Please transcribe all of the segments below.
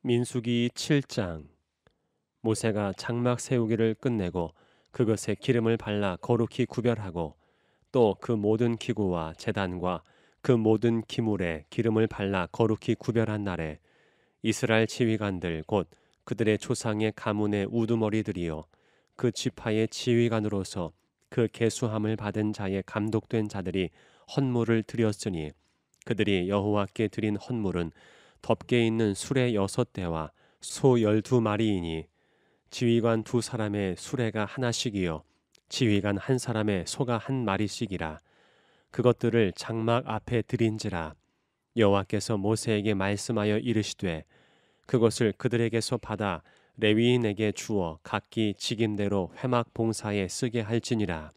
민수기 7장. 모세가 장막 세우기를 끝내고 그것에 기름을 발라 거룩히 구별하고 또 그 모든 기구와 제단과 그 모든 기물에 기름을 발라 거룩히 구별한 날에 이스라엘 지휘관들 곧 그들의 조상의 가문의 우두머리들이요 그 지파의 지휘관으로서 그 계수함을 받은 자의 감독된 자들이 헌물을 드렸으니 그들이 여호와께 드린 헌물은 덮개 있는 수레 6대와 소 12마리이니 지휘관 2사람의 수레가 하나씩이요 지휘관 1사람의 소가 1마리씩이라. 그것들을 장막 앞에 드린지라. 여호와께서 모세에게 말씀하여 이르시되 그것을 그들에게서 받아 레위인에게 주어 각기 직임대로 회막 봉사에 쓰게 할지니라.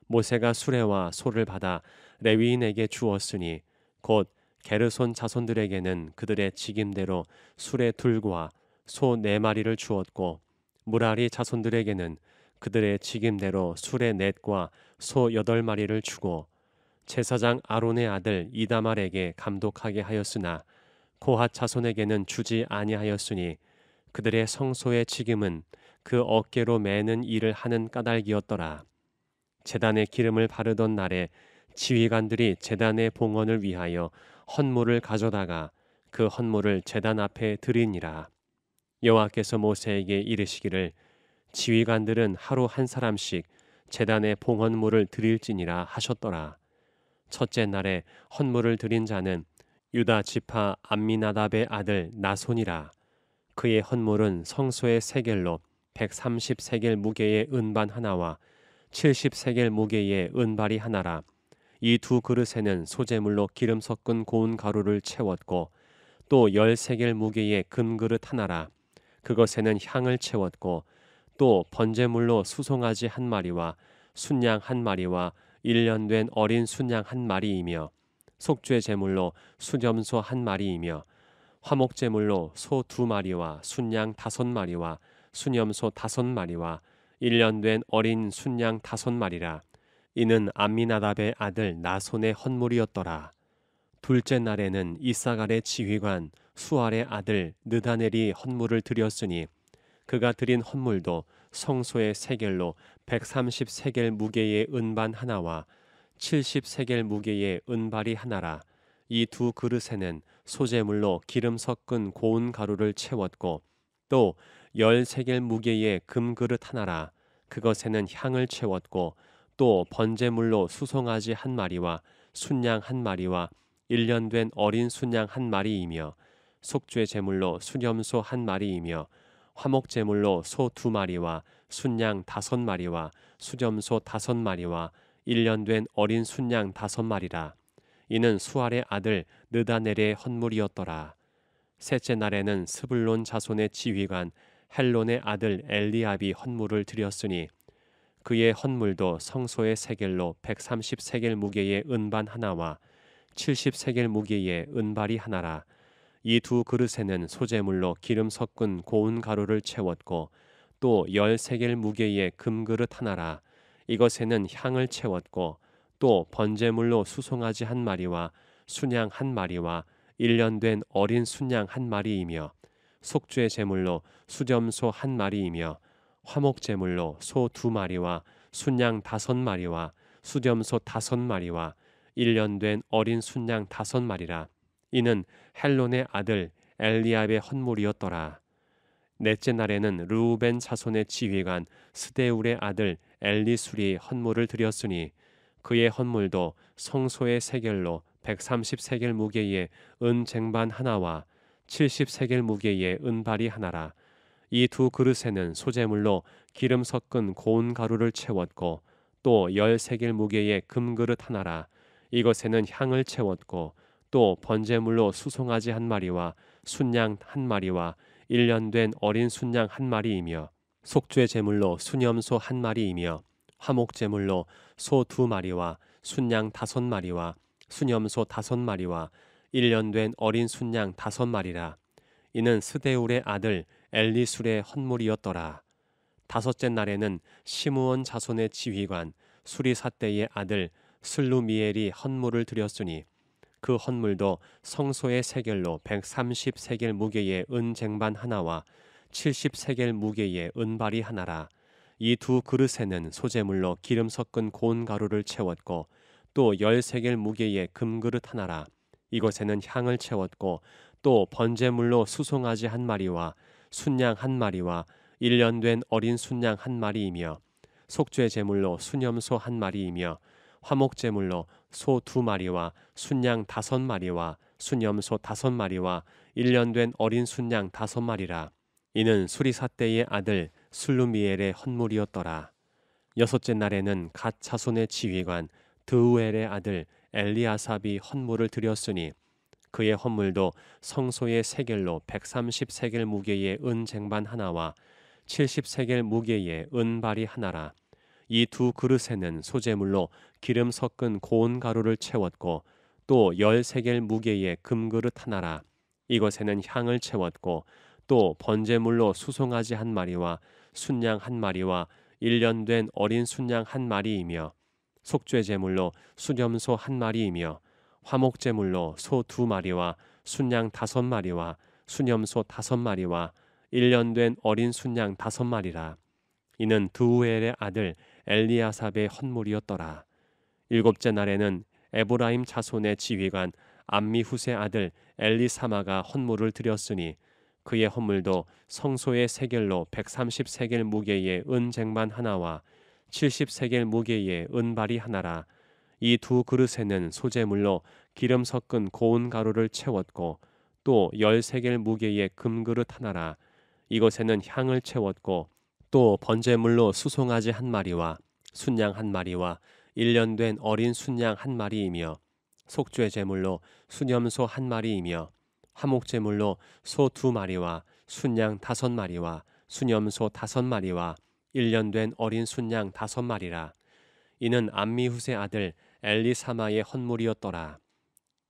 모세가 수레와 소를 받아 레위인에게 주었으니 곧 게르손 자손들에게는 그들의 직임대로 수레 둘과 소 4마리를 주었고 무라리 자손들에게는 그들의 직임대로 수레 넷과 소 8마리를 주고 제사장 아론의 아들 이다말에게 감독하게 하였으나 고핫 자손에게는 주지 아니하였으니 그들의 성소의 직임은 그 어깨로 매는 일을 하는 까닭이었더라. 제단에 기름을 바르던 날에 지휘관들이 제단의 봉헌을 위하여 헌물을 가져다가 그 헌물을 제단 앞에 드리니라. 여호와께서 모세에게 이르시기를 지휘관들은 하루 1사람씩 제단의 봉헌물을 드릴지니라 하셨더라. 첫째 날에 헌물을 드린 자는 유다 지파 암미나답의 아들 나손이라. 그의 헌물은 성소의 세겔로 130세겔 무게의 은반 하나와 70세겔 무게의 은발이 하나라. 이 2그릇에는 소재물로 기름 섞은 고운 가루를 채웠고 또 10세겔 무게의 금그릇 하나라. 그것에는 향을 채웠고 또 번제물로 수송아지 1마리와 순양 1마리와 1년 된 어린 순양 1마리이며 속죄 제물로 수염소 1마리이며 화목제물로 소 2마리와 순양 5마리와 수염소 5마리와 1년 된 어린 순양 5마리라. 이는 암미나답의 아들 나손의 헌물이었더라. 둘째 날에는 이사갈의 지휘관 수알의 아들 느다넬이 헌물을 드렸으니 그가 드린 헌물도 성소의 세겔로 130세겔 무게의 은반 하나와 70세겔 무게의 은발이 하나라. 이 2그릇에는 소재물로 기름 섞은 고운 가루를 채웠고 또 10세겔 무게의 금그릇 하나라. 그것에는 향을 채웠고 또 번제물로 수송아지 1마리와 순양 1마리와 1년 된 어린 순양 1마리이며 속죄 제물로 수염소 1마리이며 화목 제물로 소 2마리와 순양 5마리와 수염소 5마리와 1년 된 어린 순양 5마리라. 이는 수알의 아들 느다넬의 헌물이었더라. 셋째 날에는 스불론 자손의 지휘관 헬론의 아들 엘리압이 헌물을 드렸으니 그의 헌물도 성소의 세겔로 130세겔 무게의 은반 하나와 70세겔 무게의 은발이 하나라. 이 2그릇에는 소재물로 기름 섞은 고운 가루를 채웠고 또 10세겔 무게의 금그릇 하나라. 이것에는 향을 채웠고 또 번제물로 수송아지 1마리와 순양 1마리와 1년 된 어린 순양 1마리이며 속죄 제물로 수염소 1마리이며 화목 제물로 소 2마리와 순양 5마리와 수염소 5마리와 1년 된 어린 순양 5마리라. 이는 헬론의 아들 엘리압의 헌물이었더라. 넷째 날에는 르우벤 자손의 지휘관 스데울의 아들 엘리술이 헌물을 드렸으니 그의 헌물도 성소의 세겔로 130세겔 무게의 은 쟁반 하나와 70세겔 무게의 은발이 하나라. 이 2그릇에는 소재물로 기름 섞은 고운 가루를 채웠고 또 10세겔 무게의 금그릇 하나라. 이것에는 향을 채웠고 또 번제물로 수송아지 1마리와 순양 1마리와 1년 된 어린 순양 1마리이며 속죄 제물로 수염소 1마리이며 화목 제물로 소 2마리와 순양 5마리와 수염소 5마리와 1년 된 어린 순양 5마리라. 이는 스데울의 아들 엘리술의 헌물이었더라. 다섯째 날에는 시므온 자손의 지휘관 수리사대의 아들 슬루미엘이 헌물을 드렸으니 그 헌물도 성소의 세겔로 130세겔 무게의 은 쟁반 하나와 70세겔 무게의 은발이 하나라. 이 두 그릇에는 소재물로 기름 섞은 고운 가루를 채웠고 또 10세겔 무게의 금그릇 하나라. 이것에는 향을 채웠고 또 번제물로 수송아지 한 마리와 순양 한 마리와 1년 된 어린 순양 한 마리이며 속죄 제물로 수념소 한 마리이며 화목 제물로 소 2마리와 순양 5마리와 수념소 5마리와 1년 된 어린 순양 5마리라. 이는 수리사 때의 아들 슬루미엘의 헌물이었더라. 여섯째 날에는 갓 자손의 지휘관 드우엘의 아들 엘리아삽이 헌물을 드렸으니 그의 헌물도 성소의 세겔로 130세겔 무게의 은 쟁반 하나와 70세겔 무게의 은발이 하나라. 이 두 그릇에는 소재물로 기름 섞은 고운 가루를 채웠고 또 10세겔 무게의 금그릇 하나라. 이것에는 향을 채웠고 또 번제물로 수송아지 한 마리와 순양 한 마리와 1년 된 어린 순양 한 마리이며 속죄 제물로 수염소 한 마리이며 화목 제물로 소 2마리와 순양 5마리와 수염소 5마리와 1년 된 어린 순양 5마리라. 이는 드우엘의 아들 엘리아삽의 헌물이었더라. 일곱째 날에는 에브라임 자손의 지휘관 암미후세 아들 엘리사마가 헌물을 드렸으니 그의 헌물도 성소의 세겔로 130세겔 무게의 은 쟁반 하나와 70세겔 무게의 은발이 하나라. 이 두 그릇에는 소재물로 기름 섞은 고운 가루를 채웠고 또 10세겔 무게의 금그릇 하나라. 이것에는 향을 채웠고 또 번제물로 수송아지 한 마리와 순양 한 마리와 1년 된 어린 순양 한 마리이며 속죄 제물로 수념소 한 마리이며 화목 제물로 소 2마리와 순양 5마리와 수념소 5마리와 1년 된 어린 순양 5마리라. 이는 암미후세 아들 엘리사마의 헌물이었더라.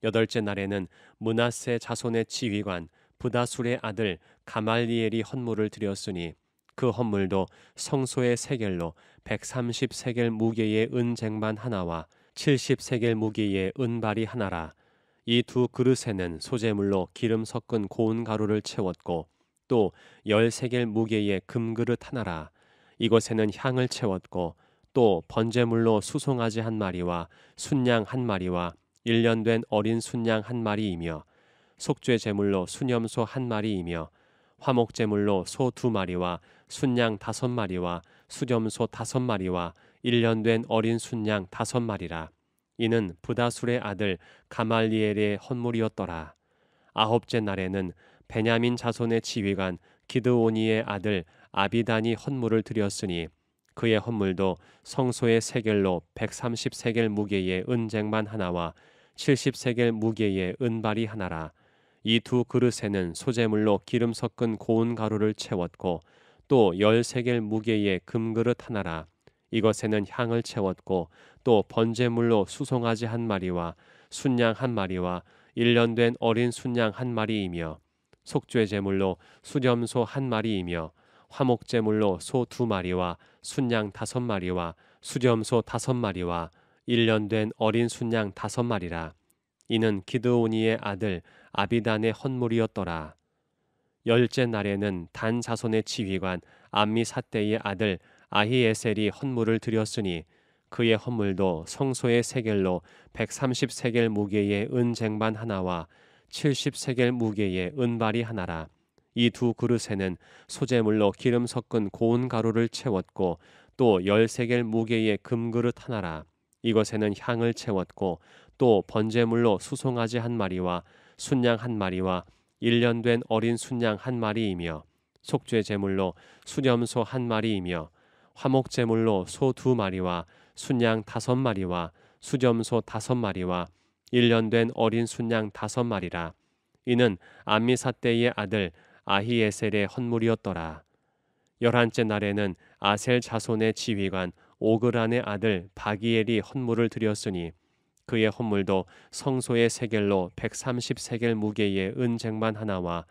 여덟째 날에는 므낫세 자손의 지휘관 부다술의 아들 가말리엘이 헌물을 드렸으니 그 헌물도 성소의 세겔로 130세겔 무게의 은 쟁반 하나와 70세겔 무게의 은발이 하나라. 이 두 그릇에는 소재물로 기름 섞은 고운 가루를 채웠고 또 10세겔 무게의 금그릇 하나라. 이것에는 향을 채웠고 또 번제물로 수송아지 한 마리와 순양 한 마리와 1년 된 어린 순양 한 마리이며 속죄 제물로 수념소 한 마리이며 화목 제물로 소 2마리와 순양 5마리와 수렴소 5마리와 1년 된 어린 순양 5마리라. 이는 부다술의 아들 가말리엘의 헌물이었더라. 아홉째 날에는 베냐민 자손의 지휘관 기드오니의 아들 아비단이 헌물을 드렸으니 그의 헌물도 성소의 세겔로 130세겔 무게의 은 쟁반 하나와 70세겔 무게의 은발이 하나라. 이 두 그릇에는 소재물로 기름 섞은 고운 가루를 채웠고 또 10세겔 무게의 금그릇 하나라. 이것에는 향을 채웠고 또 번제물로 수송아지 한 마리와 순양 한 마리와 1년 된 어린 순양 한 마리이며 속죄 제물로 수렴소 한 마리이며 화목 제물로 소 2마리와 순양 5마리와 수렴소 5마리와 1년 된 어린 순양 5마리라. 이는 기드오니의 아들 아비단의 헌물이었더라. 열째 날에는 단 자손의 지휘관 암미사대의 아들 아히에셀이 헌물을 드렸으니 그의 헌물도 성소의 세겔로 130세겔 무게의 은 쟁반 하나와 70세겔 무게의 은발이 하나라. 이 두 그릇에는 소재물로 기름 섞은 고운 가루를 채웠고 또 10세겔 무게의 금그릇 하나라. 이것에는 향을 채웠고 또 번제물로 수송아지 한 마리와 순양 한 마리와 1년 된 어린 순양 한 마리이며 속죄 제물로 수렴소 한 마리이며 화목 제물로 소 2마리와 순양 5마리와 수렴소 5마리와 1년 된 어린 순양 5마리라. 이는 암미사대의 아들 아히에셀의 헌물이었더라. 열한째 날에는 아셀 자손의 지휘관 오그란의 아들 바기엘이 헌물을 드렸으니 그의 헌물도 성소의 세겔로 130세겔 무게의 은 쟁반 하나와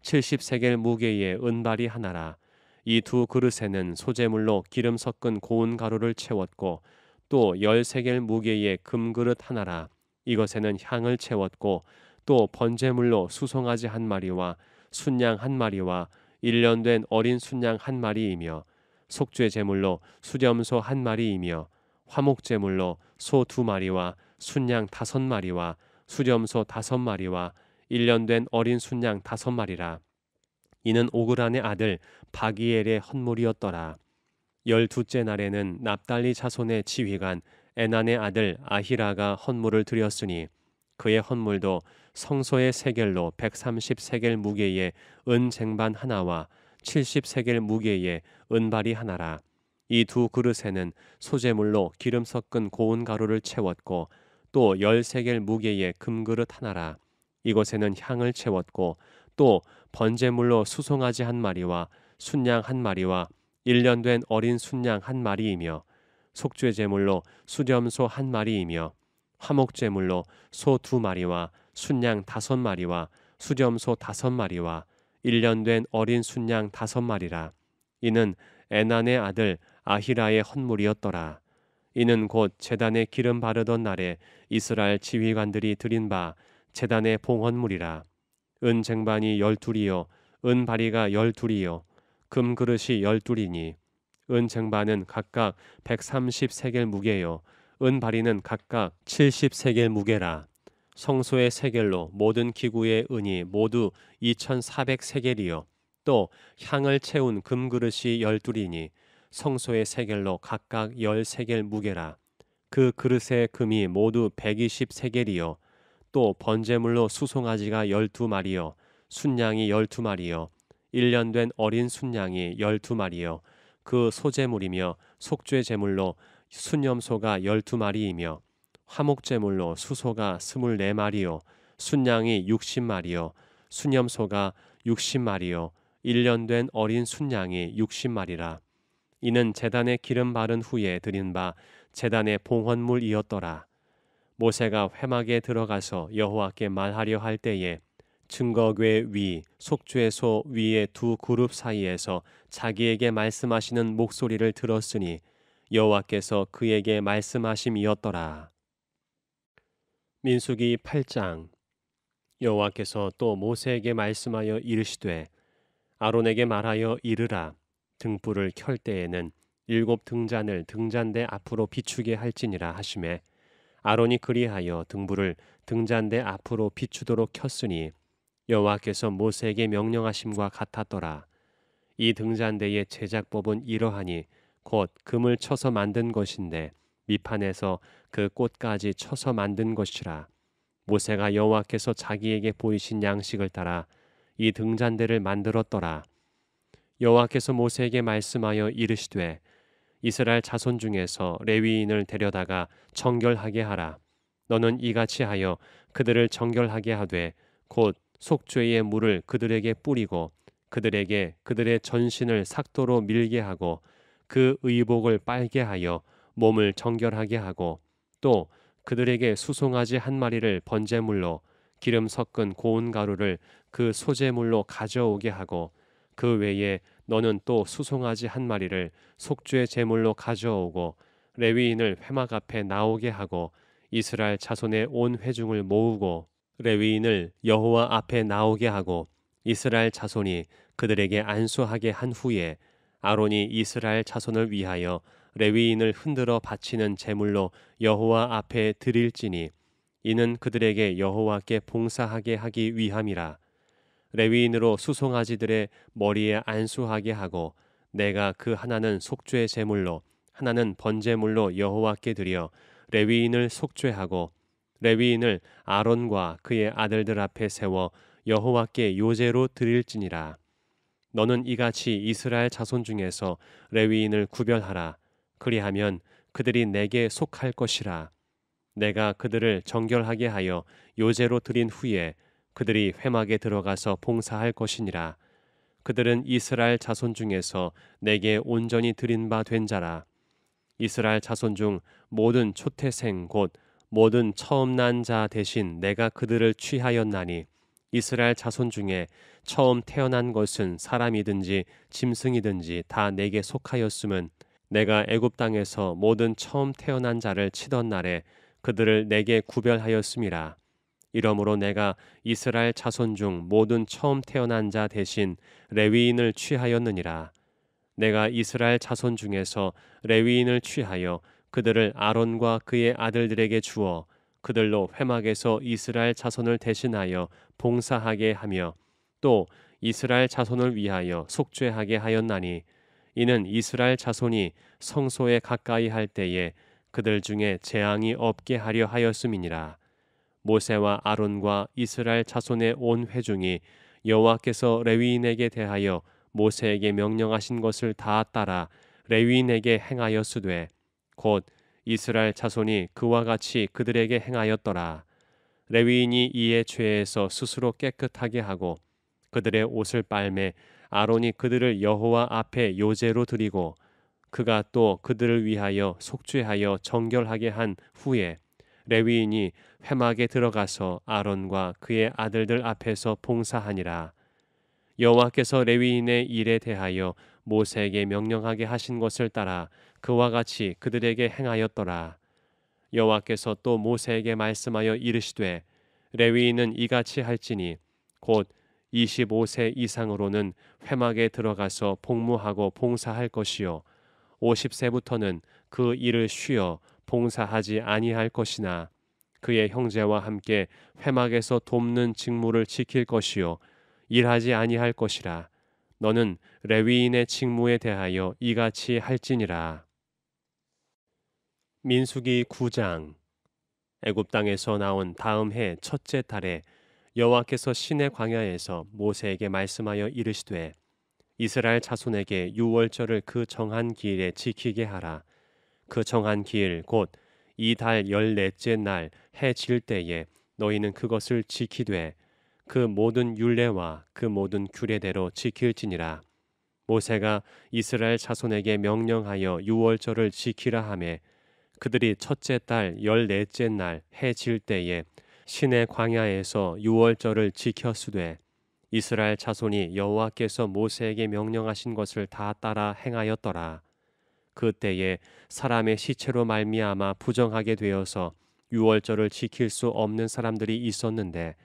70세겔 무게의 은발이 하나라. 이 두 그릇에는 소재물로 기름 섞은 고운 가루를 채웠고 또 10세겔 무게의 금그릇 하나라. 이것에는 향을 채웠고 또 번제물로 수송아지 한 마리와 순양 한 마리와 1년 된 어린 순양 한 마리이며 속죄 제물로 수렴소 한 마리이며 화목 제물로 소 2마리와 순양 5마리와 수렴소 5마리와 1년 된 어린 순양 5마리라. 이는 오그란의 아들 바기엘의 헌물이었더라. 12째 날에는 납달리 자손의 지휘관 에난의 아들 아히라가 헌물을 드렸으니 그의 헌물도 성소의 세겔로 130세겔 무게의 은 쟁반 하나와 70세겔 무게의 은발이 하나라. 이 두 그릇에는 소재물로 기름 섞은 고운 가루를 채웠고 또 10세겔 무게의 금그릇 하나라. 이곳에는 향을 채웠고 또 번제물로 수송아지 한 마리와 순양 한 마리와 1년 된 어린 순양 한 마리이며 속죄 제물로 수렴소 한 마리이며 화목 제물로 소 2마리와 순양 5마리와 수렴소 5마리와 1년 된 어린 순양 5마리라. 이는 에난의 아들 아히라의 헌물이었더라. 이는 곧 제단에 기름 바르던 날에 이스라엘 지휘관들이 드린 바 제단의 봉헌물이라. 은 쟁반이 12이요 은 바리가 12이요 금 그릇이 12이니 은 쟁반은 각각 130세겔 무게요 은 바리는 각각 70세겔 무게라. 성소의 세겔로 모든 기구의 은이 모두 2400세겔이요 또 향을 채운 금 그릇이 12이니 성소의 세겔로 각각 10세겔 무게라. 그 그릇의 금이 모두 120세겔이요 또 번제물로 수송아지가 12마리요 순양이 12마리요 1년 된 어린 순양이 12마리요 그 소제물이며 속죄 제물로 순염소가 12마리이며 화목 제물로 수소가 24마리요 순양이 60마리요 순염소가 60마리요 1년 된 어린 순양이 60마리라. 이는 제단에 기름 바른 후에 드린 바 제단의 봉헌물이었더라. 모세가 회막에 들어가서 여호와께 말하려 할 때에 증거궤 위 속죄소 위의 두 그룹 사이에서 자기에게 말씀하시는 목소리를 들었으니 여호와께서 그에게 말씀하심이었더라. 민수기 8장. 여호와께서 또 모세에게 말씀하여 이르시되 아론에게 말하여 이르라. 등불을 켤 때에는 7 등잔을 등잔대 앞으로 비추게 할지니라 하시매 아론이 그리하여 등불을 등잔대 앞으로 비추도록 켰으니 여호와께서 모세에게 명령하심과 같았더라. 이 등잔대의 제작법은 이러하니 곧 금을 쳐서 만든 것인데 밑판에서 그 꽃까지 쳐서 만든 것이라. 모세가 여호와께서 자기에게 보이신 양식을 따라 이 등잔대를 만들었더라. 여호와께서 모세에게 말씀하여 이르시되 이스라엘 자손 중에서 레위인을 데려다가 정결하게 하라. 너는 이같이 하여 그들을 정결하게 하되 곧 속죄의 물을 그들에게 뿌리고 그들에게 그들의 전신을 삭도로 밀게 하고 그 의복을 빨게 하여 몸을 정결하게 하고 또 그들에게 수송아지 한 마리를 번제물로 기름 섞은 고운 가루를 그 소제물로 가져오게 하고 그 외에 너는 또 수송아지 한 마리를 속죄 제물로 가져오고 레위인을 회막 앞에 나오게 하고 이스라엘 자손의 온 회중을 모으고 레위인을 여호와 앞에 나오게 하고 이스라엘 자손이 그들에게 안수하게 한 후에 아론이 이스라엘 자손을 위하여 레위인을 흔들어 바치는 제물로 여호와 앞에 드릴지니 이는 그들에게 여호와께 봉사하게 하기 위함이라. 레위인으로 수송아지들의 머리에 안수하게 하고 내가 그 하나는 속죄 제물로 하나는 번제물로 여호와께 드려 레위인을 속죄하고 레위인을 아론과 그의 아들들 앞에 세워 여호와께 요제로 드릴지니라. 너는 이같이 이스라엘 자손 중에서 레위인을 구별하라. 그리하면 그들이 내게 속할 것이라. 내가 그들을 정결하게 하여 요제로 드린 후에 그들이 회막에 들어가서 봉사할 것이니라. 그들은 이스라엘 자손 중에서 내게 온전히 드린 바 된 자라. 이스라엘 자손 중 모든 초태생 곧 모든 처음 난 자 대신 내가 그들을 취하였나니 이스라엘 자손 중에 처음 태어난 것은 사람이든지 짐승이든지 다 내게 속하였음은 내가 애굽 땅에서 모든 처음 태어난 자를 치던 날에 그들을 내게 구별하였음이라. 이러므로 내가 이스라엘 자손 중 모든 처음 태어난 자 대신 레위인을 취하였느니라. 내가 이스라엘 자손 중에서 레위인을 취하여 그들을 아론과 그의 아들들에게 주어 그들로 회막에서 이스라엘 자손을 대신하여 봉사하게 하며 또 이스라엘 자손을 위하여 속죄하게 하였나니 이는 이스라엘 자손이 성소에 가까이 할 때에 그들 중에 재앙이 없게 하려 하였음이니라. 모세와 아론과 이스라엘 자손의 온 회중이 여호와께서 레위인에게 대하여 모세에게 명령하신 것을 다 따라 레위인에게 행하였으되 곧 이스라엘 자손이 그와 같이 그들에게 행하였더라. 레위인이 이에 죄에서 스스로 깨끗하게 하고 그들의 옷을 빨매 아론이 그들을 여호와 앞에 요제로 드리고 그가 또 그들을 위하여 속죄하여 정결하게 한 후에 레위인이 회막에 들어가서 아론과 그의 아들들 앞에서 봉사하니라. 여호와께서 레위인의 일에 대하여 모세에게 명령하게 하신 것을 따라 그와 같이 그들에게 행하였더라. 여호와께서 또 모세에게 말씀하여 이르시되 레위인은 이같이 할지니 곧 25세 이상으로는 회막에 들어가서 복무하고 봉사할 것이요 50세부터는 그 일을 쉬어 봉사하지 아니할 것이나 그의 형제와 함께 회막에서 돕는 직무를 지킬 것이요 일하지 아니할 것이라. 너는 레위인의 직무에 대하여 이같이 할지니라. 민수기 9장. 애굽 땅에서 나온 다음 해 첫째 달에 여호와께서 시내 광야에서 모세에게 말씀하여 이르시되 이스라엘 자손에게 유월절을 그 정한 기일에 지키게 하라. 그 정한 기일 곧 이 달 14째 날 해 질 때에 너희는 그것을 지키되 그 모든 율례와 그 모든 규례대로 지킬지니라. 모세가 이스라엘 자손에게 명령하여 유월절을 지키라 하매 그들이 첫째 달 14째 날 해 질 때에 시내 광야에서 유월절을 지켰으되 이스라엘 자손이 여호와께서 모세에게 명령하신 것을 다 따라 행하였더라. 그때에 사람의 시체로 말미암아 부정하게 되어서 유월절을 지킬 수 없는 사람들이 있었는데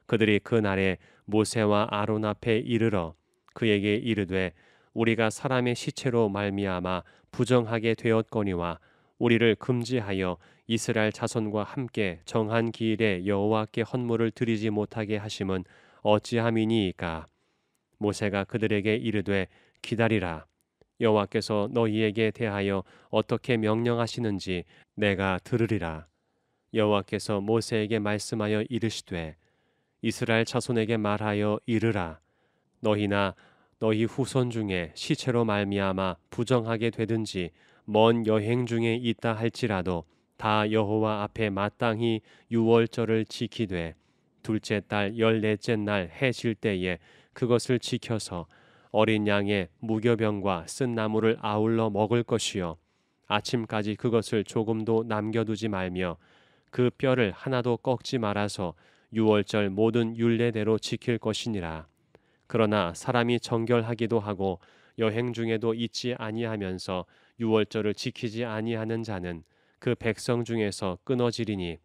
그들이 그 날에 모세와 아론 앞에 이르러 그에게 이르되 우리가 사람의 시체로 말미암아 부정하게 되었거니와 우리를 금지하여 이스라엘 자손과 함께 정한 기일에 여호와께 헌물을 드리지 못하게 하심은 어찌함이니이까. 모세가 그들에게 이르되 기다리라. 여호와께서 너희에게 대하여 어떻게 명령하시는지 내가 들으리라. 여호와께서 모세에게 말씀하여 이르시되 이스라엘 자손에게 말하여 이르라. 너희나 너희 후손 중에 시체로 말미암아 부정하게 되든지 먼 여행 중에 있다 할지라도 다 여호와 앞에 마땅히 유월절을 지키되 둘째 달 14째 날 해 질 때에 그것을 지켜서 어린 양의 무교병과 쓴 나물을 아울러 먹을 것이요 아침까지 그것을 조금도 남겨두지 말며 그 뼈를 하나도 꺾지 말아서 유월절 모든 율례대로 지킬 것이니라. 그러나 사람이 정결하기도 하고 여행 중에도 있지 아니하면서 유월절을 지키지 아니하는 자는 그 백성 중에서 끊어지리니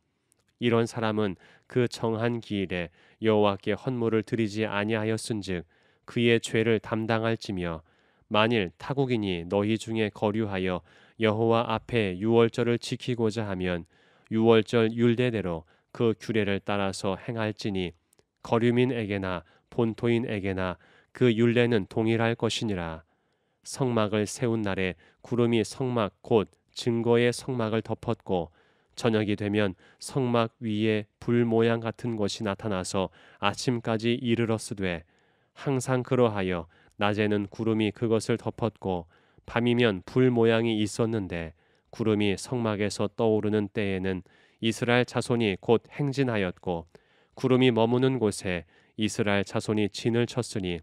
이런 사람은 그 정한 기일에 여호와께 헌물을 드리지 아니하였은즉 그의 죄를 담당할지며 만일 타국인이 너희 중에 거류하여 여호와 앞에 유월절을 지키고자 하면 유월절 율례대로 그 규례를 따라서 행할지니 거류민에게나 본토인에게나 그 율례는 동일할 것이니라. 성막을 세운 날에 구름이 성막 곧 증거의 성막을 덮었고 저녁이 되면 성막 위에 불 모양 같은 것이 나타나서 아침까지 이르렀으되 항상 그러하여 낮에는 구름이 그것을 덮었고 밤이면 불 모양이 있었는데 구름이 성막에서 떠오르는 때에는 이스라엘 자손이 곧 행진하였고 구름이 머무는 곳에 이스라엘 자손이 진을 쳤으니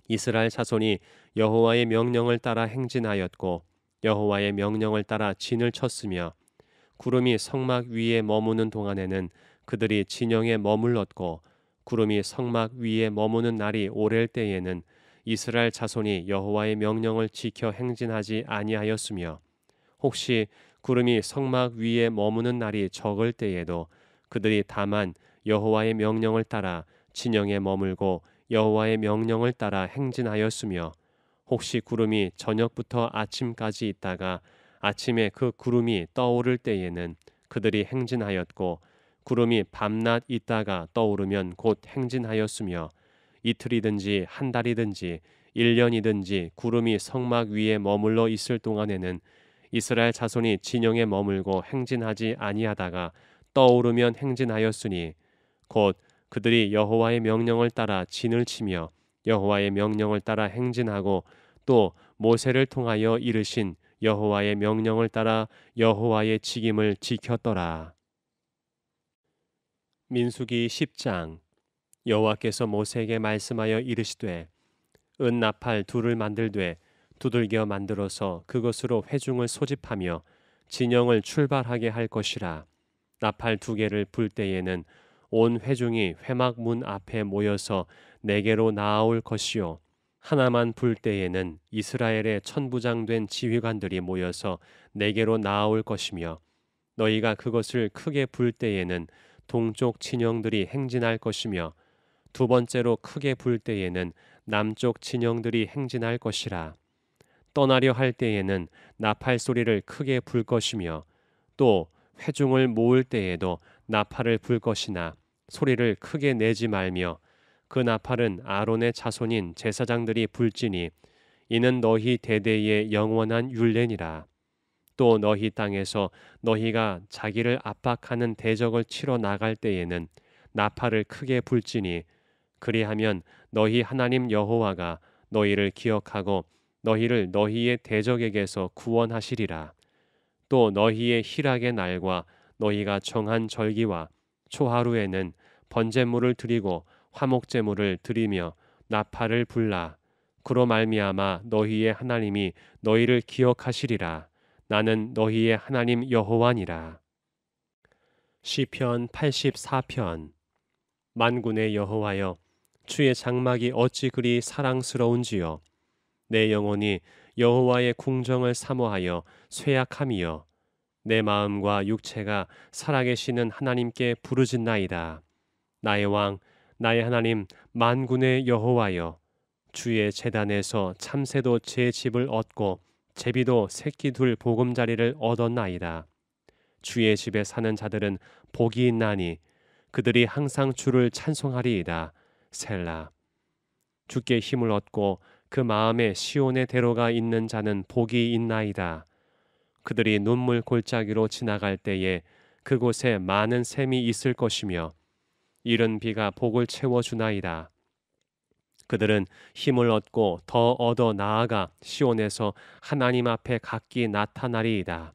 이스라엘 자손이 여호와의 명령을 따라 행진하였고 여호와의 명령을 따라 진을 쳤으며 구름이 성막 위에 머무는 동안에는 그들이 진영에 머물렀고 구름이 성막 위에 머무는 날이 오랠 때에는 이스라엘 자손이 여호와의 명령을 지켜 행진하지 아니하였으며 혹시 구름이 성막 위에 머무는 날이 적을 때에도 그들이 다만 여호와의 명령을 따라 진영에 머물고 여호와의 명령을 따라 행진하였으며 혹시 구름이 저녁부터 아침까지 있다가 아침에 그 구름이 떠오를 때에는 그들이 행진하였고 구름이 밤낮 있다가 떠오르면 곧 행진하였으며 이틀이든지 한 달이든지 1년이든지 구름이 성막 위에 머물러 있을 동안에는 이스라엘 자손이 진영에 머물고 행진하지 아니하다가 떠오르면 행진하였으니 곧 그들이 여호와의 명령을 따라 진을 치며 여호와의 명령을 따라 행진하고 또 모세를 통하여 이르신 여호와의 명령을 따라 여호와의 직임을 지켰더라. 민수기 10장. 여호와께서 모세에게 말씀하여 이르시되 은 나팔 둘을 만들되 두들겨 만들어서 그것으로 회중을 소집하며 진영을 출발하게 할 것이라. 나팔 두 개를 불 때에는 온 회중이 회막 문 앞에 모여서 내게로 나아올 것이요 하나만 불 때에는 이스라엘의 천부장된 지휘관들이 모여서 내게로 나아올 것이며 너희가 그것을 크게 불 때에는 동쪽 진영들이 행진할 것이며 두 번째로 크게 불 때에는 남쪽 진영들이 행진할 것이라. 떠나려 할 때에는 나팔 소리를 크게 불 것이며 또 회중을 모을 때에도 나팔을 불 것이나 소리를 크게 내지 말며 그 나팔은 아론의 자손인 제사장들이 불지니 이는 너희 대대의 영원한 율례니라. 또 너희 땅에서 너희가 자기를 압박하는 대적을 치러 나갈 때에는 나팔을 크게 불지니 그리하면 너희 하나님 여호와가 너희를 기억하고 너희를 너희의 대적에게서 구원하시리라. 또 너희의 희락의 날과 너희가 정한 절기와 초하루에는 번제물을 드리고 화목제물을 드리며 나팔을 불라. 그로 말미암아 너희의 하나님이 너희를 기억하시리라. 나는 너희의 하나님 여호와니라. 시편 84편. 만군의 여호와여, 주의 장막이 어찌 그리 사랑스러운지요. 내 영혼이 여호와의 궁정을 사모하여 쇠약함이여. 내 마음과 육체가 살아계시는 하나님께 부르짖나이다. 나의 왕, 나의 하나님, 만군의 여호와여, 주의 제단에서 참새도 제 집을 얻고 제비도 새끼 둘 보금자리를 얻었나이다. 주의 집에 사는 자들은 복이 있나니 그들이 항상 주를 찬송하리이다. 셀라. 주께 힘을 얻고 그 마음에 시온의 대로가 있는 자는 복이 있나이다. 그들이 눈물 골짜기로 지나갈 때에 그곳에 많은 샘이 있을 것이며 이른 비가 복을 채워주나이다. 그들은 힘을 얻고 더 얻어 나아가 시온에서 하나님 앞에 각기 나타나리이다.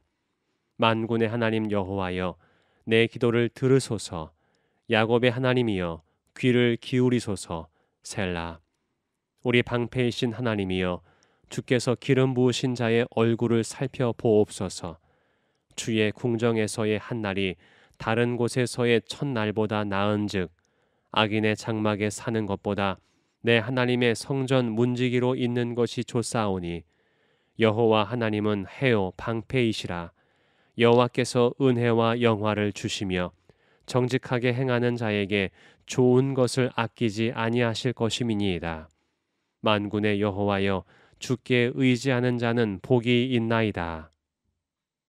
만군의 하나님 여호와여, 내 기도를 들으소서. 야곱의 하나님이여, 귀를 기울이소서. 셀라. 우리 방패이신 하나님이여, 주께서 기름 부으신 자의 얼굴을 살펴보옵소서. 주의 궁정에서의 한 날이 다른 곳에서의 첫날보다 나은즉 악인의 장막에 사는 것보다 내 하나님의 성전 문지기로 있는 것이 좋사오니 여호와 하나님은 해요 방패이시라. 여호와께서 은혜와 영화를 주시며 정직하게 행하는 자에게 좋은 것을 아끼지 아니하실 것임이니이다. 만군의 여호와여, 주께 의지하는 자는 복이 있나이다.